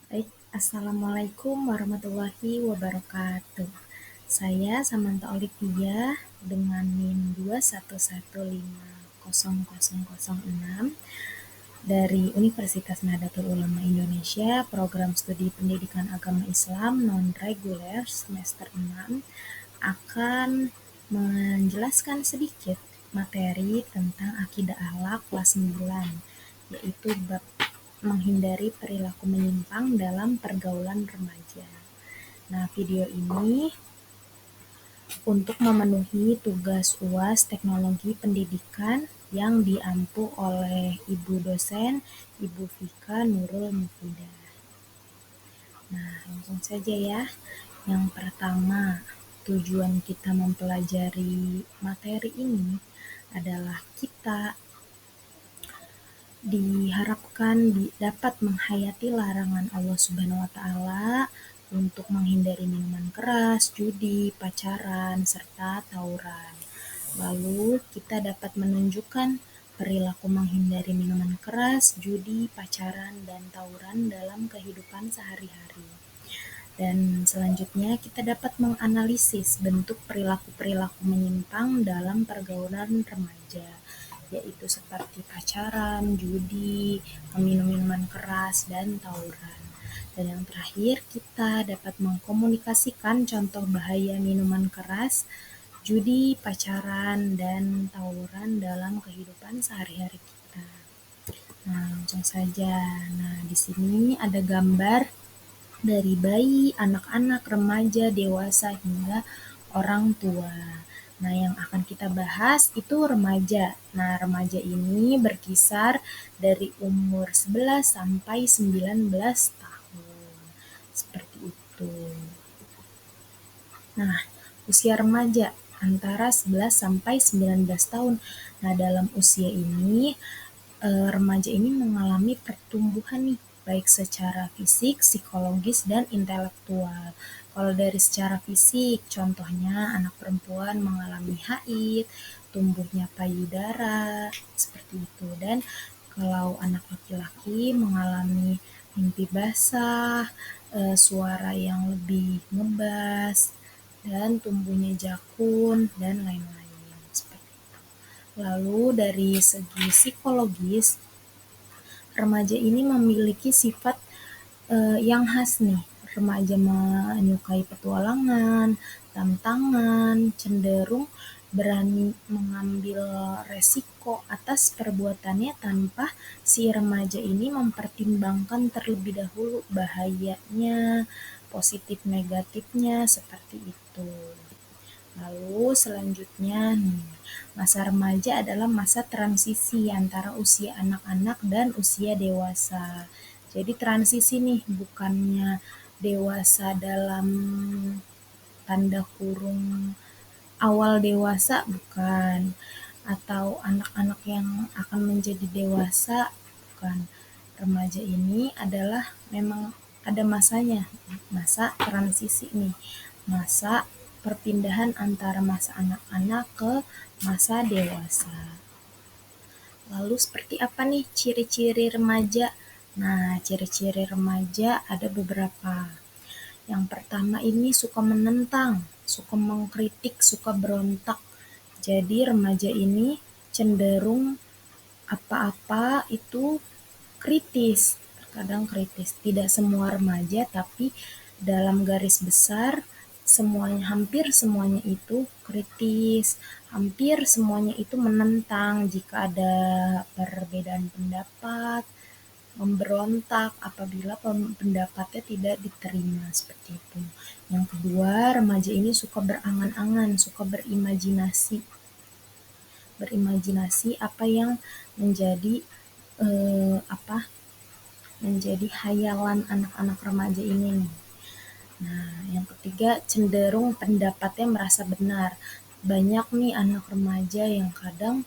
Baik, Assalamualaikum warahmatullahi wabarakatuh. Saya Samantha Olivia dengan NIM 211500006 dari Universitas Nahdlatul Ulama Indonesia, Program Studi Pendidikan Agama Islam non-reguler semester 6, akan menjelaskan sedikit materi tentang akidah akhlak kelas 9, yaitu bab menghindari perilaku menyimpang dalam pergaulan remaja. Nah, video ini untuk memenuhi tugas UAS Teknologi Pendidikan yang diampu oleh Ibu dosen, Ibu Vika Nurul Mufidah. Nah, langsung saja ya. Yang pertama, tujuan kita mempelajari materi ini adalah kita diharapkan dapat menghayati larangan Allah Subhanahu wa Ta'ala untuk menghindari minuman keras, judi, pacaran, serta tawuran. Lalu kita dapat menunjukkan perilaku menghindari minuman keras, judi, pacaran, dan tawuran dalam kehidupan sehari-hari. Dan selanjutnya kita dapat menganalisis bentuk perilaku-perilaku menyimpang dalam pergaulan remaja, yaitu seperti pacaran, judi, meminum minuman keras, dan tawuran. Dan yang terakhir, kita dapat mengkomunikasikan contoh bahaya minuman keras, judi, pacaran, dan tawuran dalam kehidupan sehari-hari kita. Nah, langsung saja. Nah, di sini ada gambar dari bayi, anak-anak, remaja, dewasa, hingga orang tua. Nah, yang akan kita bahas itu remaja. Nah, remaja ini berkisar dari umur 11 sampai 19 tahun. Seperti itu. Nah, usia remaja antara 11 sampai 19 tahun. Nah, dalam usia ini remaja ini mengalami pertumbuhan nih, baik secara fisik, psikologis, dan intelektual. Kalau dari secara fisik, contohnya anak perempuan mengalami haid, tumbuhnya payudara, seperti itu. Dan kalau anak laki-laki mengalami mimpi basah, suara yang lebih ngebas, dan tumbuhnya jakun, dan lain-lain. Seperti itu. Lalu dari segi psikologis, remaja ini memiliki sifat yang khas nih. Remaja menyukai petualangan, tantangan, cenderung berani mengambil resiko atas perbuatannya tanpa si remaja ini mempertimbangkan terlebih dahulu bahayanya, positif negatifnya, seperti itu. Lalu selanjutnya nih, masa remaja adalah masa transisi antara usia anak-anak dan usia dewasa. Jadi transisi nih, bukannya dewasa dalam tanda kurung awal dewasa, bukan. Atau anak-anak yang akan menjadi dewasa, bukan. Remaja ini adalah memang ada masanya, masa transisi nih, masa perpindahan antara masa anak-anak ke masa dewasa. Lalu seperti apa nih ciri-ciri remaja? Nah, ciri-ciri remaja ada beberapa. Yang pertama ini suka menentang, suka mengkritik, suka berontak. Jadi remaja ini cenderung apa-apa itu kritis, terkadang kritis. Tidak semua remaja, tapi dalam garis besar semuanya, hampir semuanya itu kritis, hampir semuanya itu menentang jika ada perbedaan pendapat, memberontak apabila pendapatnya tidak diterima, seperti itu. Yang kedua, remaja ini suka berangan-angan, suka berimajinasi apa yang menjadi menjadi hayalan anak-anak remaja ini nih. Nah, yang ketiga, cenderung pendapatnya merasa benar. Banyak nih anak remaja yang kadang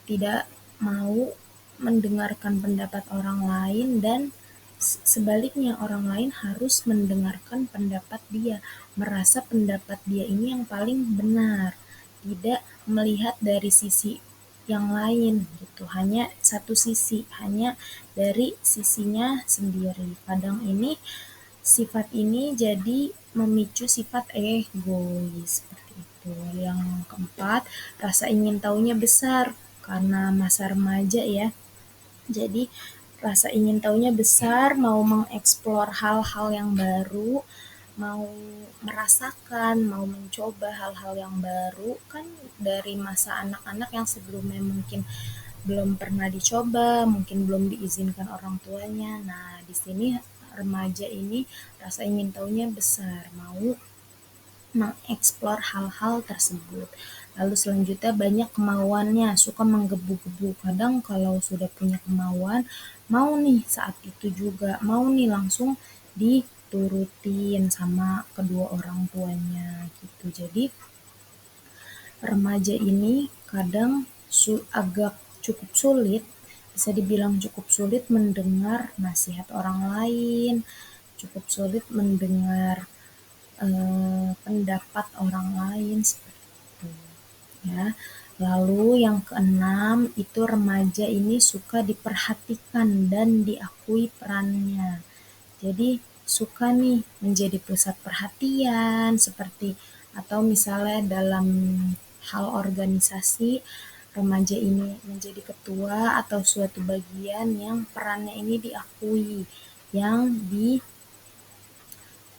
tidak mau mendengarkan pendapat orang lain, dan sebaliknya orang lain harus mendengarkan pendapat dia, merasa pendapat dia ini yang paling benar, tidak melihat dari sisi yang lain gitu, hanya satu sisi, hanya dari sisinya sendiri. Kadang ini sifat ini jadi memicu sifat egois seperti itu. Yang keempat, rasa ingin tahunya besar karena masa remaja ya. Jadi rasa ingin tahunya besar, mau mengeksplor hal-hal yang baru, mau merasakan, mau mencoba hal-hal yang baru kan dari masa anak-anak yang sebelumnya mungkin belum pernah dicoba, mungkin belum diizinkan orang tuanya. Nah, di sini remaja ini rasa ingin tahunya besar, mau mengeksplor hal-hal tersebut. Lalu selanjutnya banyak kemauannya, suka menggebu-gebu. Kadang kalau sudah punya kemauan, mau nih saat itu juga, mau nih langsung diturutin sama kedua orang tuanya gitu. Jadi remaja ini kadang agak cukup sulit, bisa dibilang cukup sulit mendengar nasihat orang lain, cukup sulit mendengar pendapat orang lain seperti itu ya. Lalu yang keenam itu remaja ini suka diperhatikan dan diakui perannya. Jadi suka nih menjadi pusat perhatian seperti atau misalnya dalam hal organisasi remaja ini menjadi ketua atau suatu bagian yang perannya ini diakui, yang di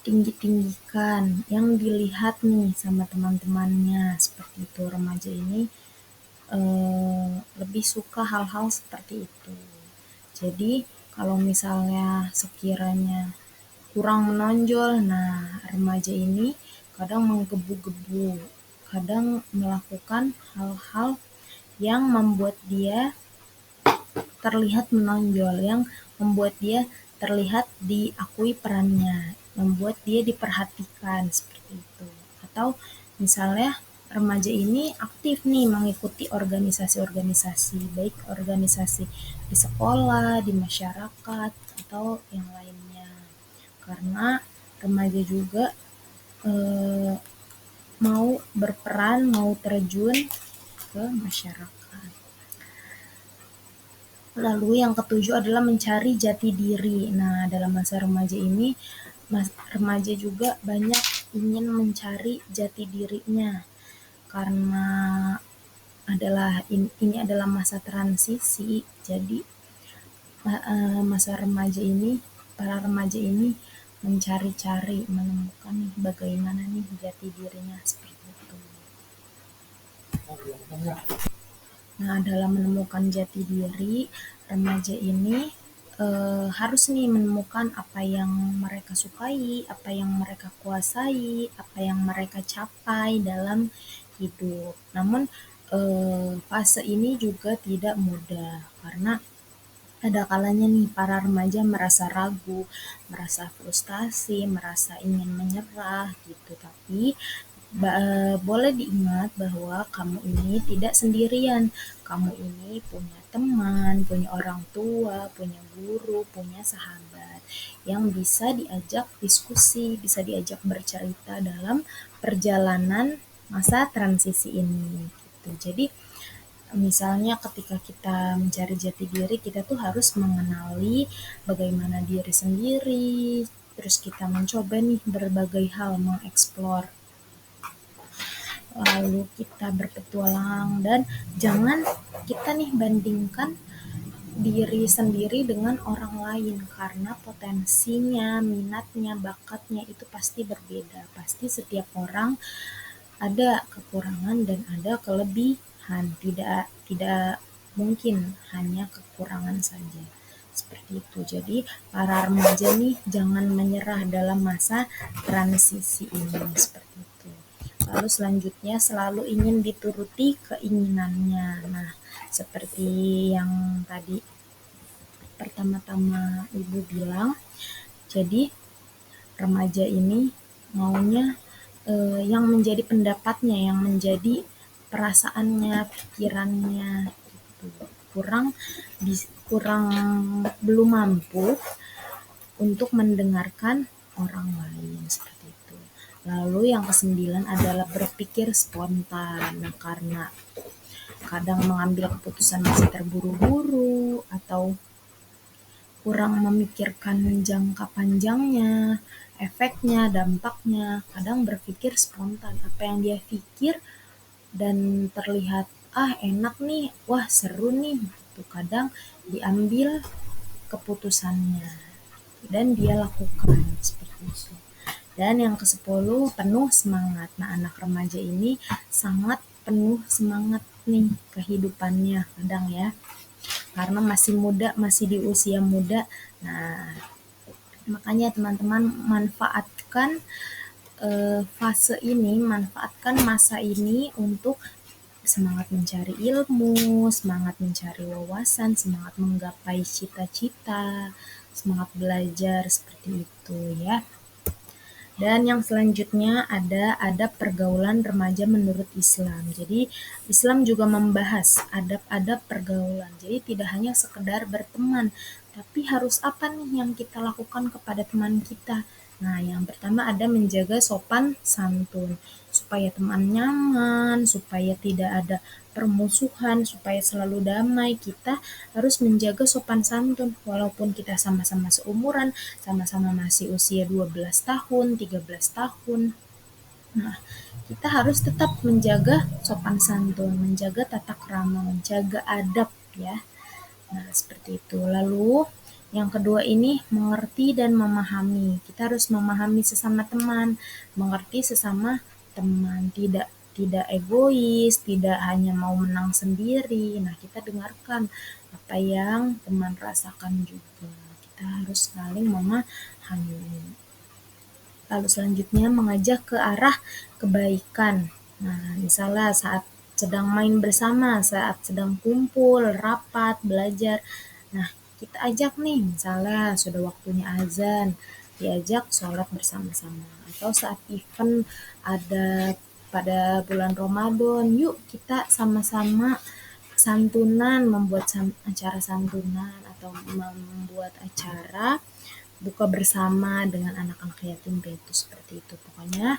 tinggi-tinggikan, yang dilihat nih sama teman-temannya seperti itu. Remaja ini lebih suka hal-hal seperti itu. Jadi kalau misalnya sekiranya kurang menonjol, nah remaja ini kadang menggebu-gebu, kadang melakukan hal-hal yang membuat dia terlihat menonjol, yang membuat dia terlihat diakui perannya, membuat dia diperhatikan seperti itu. Atau misalnya remaja ini aktif nih mengikuti organisasi-organisasi, baik organisasi di sekolah, di masyarakat, atau yang lainnya. Karena remaja juga mau berperan, mau terjun ke masyarakat. Lalu yang ketujuh adalah mencari jati diri. Nah, dalam masa remaja ini, remaja juga banyak ingin mencari jati dirinya karena ini adalah masa transisi. Jadi masa remaja ini, para remaja ini mencari-cari, menemukan bagaimana nih jati dirinya seperti itu. Nah, dalam menemukan jati diri, remaja ini harus nih menemukan apa yang mereka sukai, apa yang mereka kuasai, apa yang mereka capai dalam hidup. Namun fase ini juga tidak mudah karena ada kalanya nih para remaja merasa ragu, merasa frustasi, merasa ingin menyerah gitu. Tapi boleh diingat bahwa kamu ini tidak sendirian. Kamu ini punya teman, punya orang tua, punya guru, punya sahabat yang bisa diajak diskusi, bisa diajak bercerita dalam perjalanan masa transisi ini gitu. Jadi misalnya ketika kita mencari jati diri, kita tuh harus mengenali bagaimana diri sendiri, terus kita mencoba nih berbagai hal, mengeksplor, lalu kita berpetualang dan jangan kita nih bandingkan diri sendiri dengan orang lain karena potensinya, minatnya, bakatnya itu pasti berbeda. Pasti setiap orang ada kekurangan dan ada kelebihan. Tidak mungkin hanya kekurangan saja. Seperti itu. Jadi para remaja nih jangan menyerah dalam masa transisi ini seperti itu. Lalu selanjutnya selalu ingin dituruti keinginannya. Nah, seperti yang tadi pertama-tama Ibu bilang, jadi remaja ini maunya yang menjadi pendapatnya, yang menjadi perasaannya, pikirannya gitu. Kurang belum mampu untuk mendengarkan orang lain seperti itu. Lalu yang kesembilan adalah berpikir spontan. Nah, karena kadang mengambil keputusan masih terburu-buru atau kurang memikirkan jangka panjangnya, efeknya, dampaknya, kadang berpikir spontan apa yang dia pikir dan terlihat enak nih, wah seru nih, itu kadang diambil keputusannya dan dia lakukan seperti itu. Dan yang ke-10, penuh semangat. Nah, anak remaja ini sangat penuh semangat nih kehidupannya kadang ya. Karena masih muda, masih di usia muda. Nah, makanya teman-teman manfaatkan manfaatkan masa ini untuk semangat mencari ilmu, semangat mencari wawasan, semangat menggapai cita-cita, semangat belajar seperti itu ya. Dan yang selanjutnya ada adab pergaulan remaja menurut Islam. Jadi Islam juga membahas adab-adab pergaulan. Jadi tidak hanya sekedar berteman, tapi harus apa nih yang kita lakukan kepada teman kita. Nah, yang pertama ada menjaga sopan santun, supaya teman nyaman, supaya tidak ada permusuhan, supaya selalu damai. Kita harus menjaga sopan santun, walaupun kita sama-sama seumuran, sama-sama masih usia 12 tahun, 13 tahun. Nah, kita harus tetap menjaga sopan santun, menjaga tata krama, menjaga adab ya. Nah, seperti itu. Lalu yang kedua ini mengerti dan memahami. Kita harus memahami sesama teman, mengerti sesama teman, tidak egois, tidak hanya mau menang sendiri. Nah, kita dengarkan apa yang teman rasakan juga. Kita harus saling memahami. Lalu selanjutnya mengajak ke arah kebaikan. Nah, misalnya saat sedang main bersama, saat sedang kumpul, rapat, belajar. Nah, kita ajak nih, misalnya sudah waktunya azan, diajak sholat bersama-sama. Atau saat event ada pada bulan Ramadan, yuk kita sama-sama santunan, membuat acara santunan atau membuat acara buka bersama dengan anak-anak yatim piatu seperti itu. Pokoknya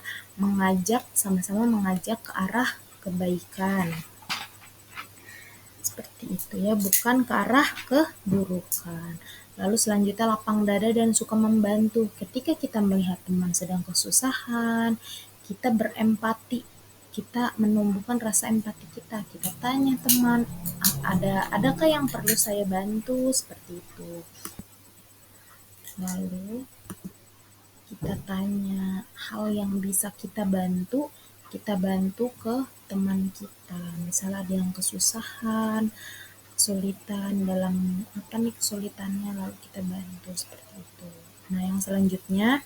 sama-sama mengajak ke arah kebaikan. Seperti itu ya, bukan ke arah keburukan. Lalu selanjutnya lapang dada dan suka membantu. Ketika kita melihat teman sedang kesusahan, kita berempati, kita menumbuhkan rasa empati kita. Kita tanya teman, adakah yang perlu saya bantu? Seperti itu. Lalu kita tanya hal yang bisa kita bantu ke teman kita. Misalnya ada yang kesusahan, kesulitan dalam kesulitannya, lalu kita bantu seperti itu. Nah, yang selanjutnya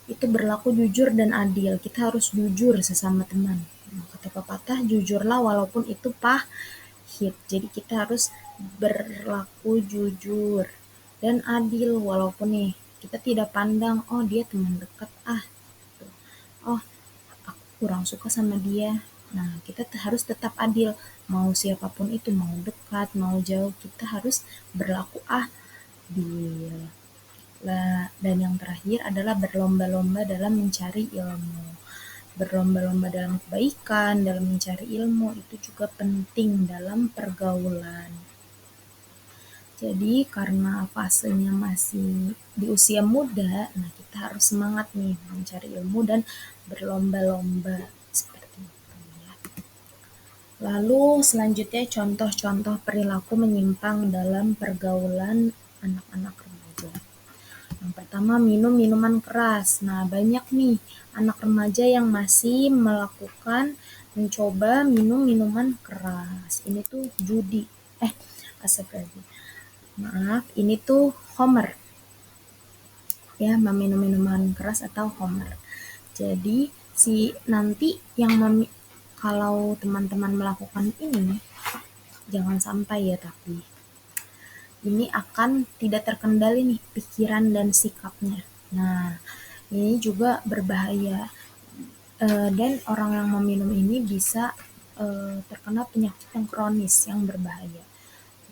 itu berlaku jujur dan adil. Kita harus jujur sesama teman. Nah, kata pepatah, jujurlah walaupun itu pahit. Jadi kita harus berlaku jujur dan adil, walaupun nih kita tidak pandang, oh dia teman dekat, oh aku kurang suka sama dia. Nah, kita harus tetap adil, mau siapapun itu, mau dekat, mau jauh, kita harus berlaku adil. Dan yang terakhir adalah berlomba-lomba dalam mencari ilmu. Berlomba-lomba dalam kebaikan, dalam mencari ilmu, itu juga penting dalam pergaulan. Jadi karena fasenya masih di usia muda, nah kita harus semangat nih mencari ilmu dan berlomba-lomba seperti itu ya. Lalu selanjutnya contoh-contoh perilaku menyimpang dalam pergaulan anak-anak remaja. Yang pertama, minum minuman keras. Nah, banyak nih anak remaja yang masih mencoba minum minuman keras. Ini tuh judi. Astagfirullah. Maaf, ini tuh homer. Ya, meminum minuman keras atau homer. Jadi, nanti yang kalau teman-teman melakukan ini, jangan sampai ya, tapi ini akan tidak terkendali nih pikiran dan sikapnya. Nah, ini juga berbahaya. Dan orang yang meminum ini bisa terkena penyakit yang kronis yang berbahaya.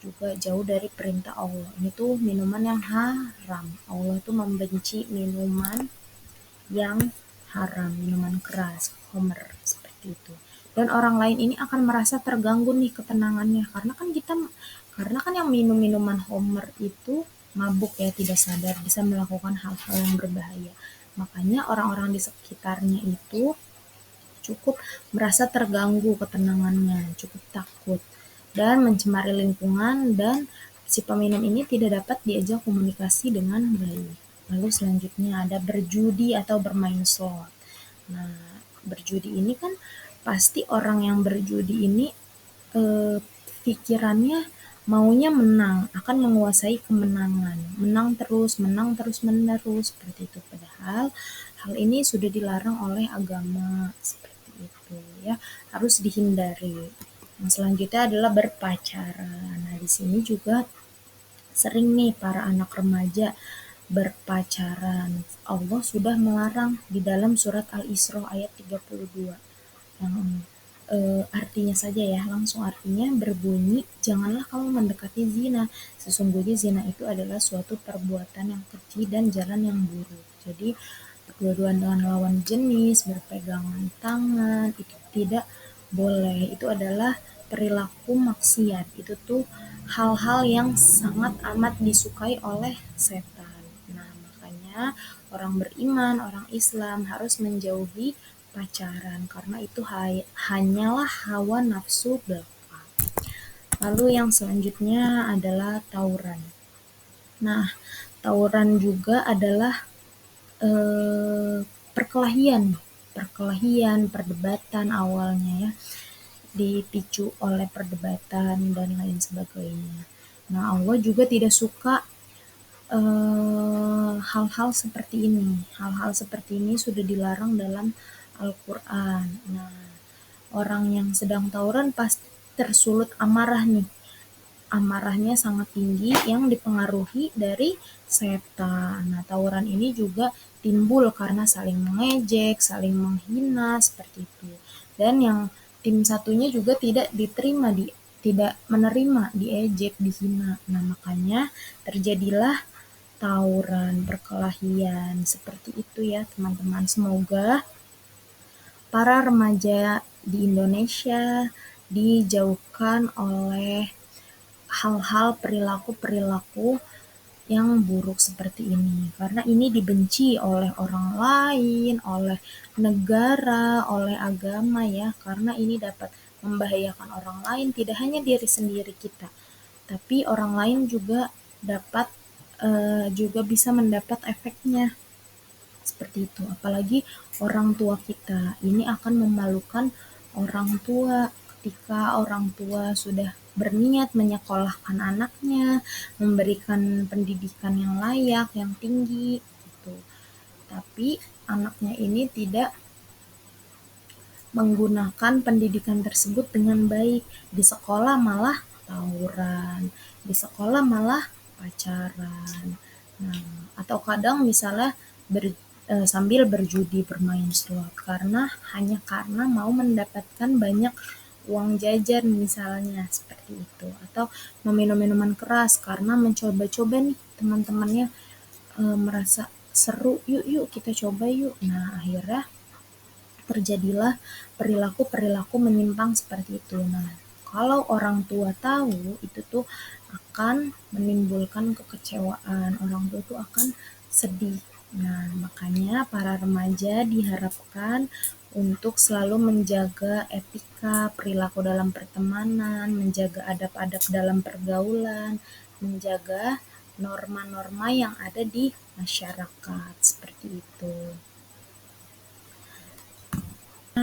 Juga jauh dari perintah Allah. Ini tuh minuman yang haram. Allah tuh membenci minuman yang haram, minuman keras, homer, seperti itu. dan orang lain ini akan merasa terganggu nih ketenangannya, karena kan yang minum minuman homer itu mabuk ya, tidak sadar, bisa melakukan hal-hal yang berbahaya. Makanya orang-orang di sekitarnya itu cukup merasa terganggu ketenangannya, cukup takut dan mencemari lingkungan, dan si peminum ini tidak dapat diajak komunikasi dengan baik. Lalu selanjutnya ada berjudi atau bermain slot. Nah, berjudi ini kan pasti orang yang berjudi ini eh, pikirannya maunya menang, akan menguasai kemenangan, menang terus menerus seperti itu. Padahal hal ini sudah dilarang oleh agama seperti itu ya, harus dihindari. Yang selanjutnya adalah berpacaran. Nah, di sini juga sering nih para anak remaja berpacaran. Allah sudah melarang di dalam surat Al-Isra ayat 32 yang artinya saja ya, langsung artinya berbunyi, janganlah kamu mendekati zina, sesungguhnya zina itu adalah suatu perbuatan yang keji dan jalan yang buruk. Jadi kedua-duaan dengan lawan jenis, berpegangan tangan, itu tidak boleh, itu adalah perilaku maksiat, itu tuh hal-hal yang sangat amat disukai oleh setan. Nah, makanya orang beriman, orang Islam harus menjauhi pacaran karena itu hanyalah hawa nafsu belaka. Lalu yang selanjutnya adalah tawuran. Nah, tawuran juga adalah perkelahian, perdebatan awalnya ya, dipicu oleh perdebatan dan lain sebagainya. Nah, Allah juga tidak suka hal-hal seperti ini. Hal-hal seperti ini sudah dilarang dalam Al-Quran. Nah, orang yang sedang tawuran pasti tersulut amarah nih. Amarahnya sangat tinggi yang dipengaruhi dari setan. Nah, tawuran ini juga timbul karena saling mengejek, saling menghina, seperti itu. Dan yang tim satunya juga tidak menerima diejek, dihina. Nah, makanya terjadilah tawuran, perkelahian, seperti itu ya teman-teman. Semoga para remaja di Indonesia dijauhkan oleh hal-hal perilaku-perilaku yang buruk seperti ini, karena ini dibenci oleh orang lain, oleh negara, oleh agama ya, karena ini dapat membahayakan orang lain, tidak hanya diri sendiri kita, tapi orang lain juga dapat juga bisa mendapat efeknya seperti itu. Apalagi orang tua kita, ini akan memalukan orang tua ketika orang tua sudah berniat menyekolahkan anaknya, memberikan pendidikan yang layak, yang tinggi gitu. Tapi anaknya ini tidak menggunakan pendidikan tersebut dengan baik. Di sekolah malah tawuran, di sekolah malah pacaran. Nah, atau kadang misalnya sambil berjudi, bermain slot hanya karena mau mendapatkan banyak uang jajan misalnya seperti itu, atau meminum minuman keras karena mencoba-coba nih teman-temannya merasa seru, yuk yuk kita coba yuk. Nah, akhirnya terjadilah perilaku-perilaku menyimpang seperti itu. Nah, kalau orang tua tahu, itu tuh akan menimbulkan kekecewaan, orang tua tuh akan sedih. Nah, makanya para remaja diharapkan untuk selalu menjaga etika perilaku dalam pertemanan, menjaga adab-adab dalam pergaulan, menjaga norma-norma yang ada di masyarakat, seperti itu.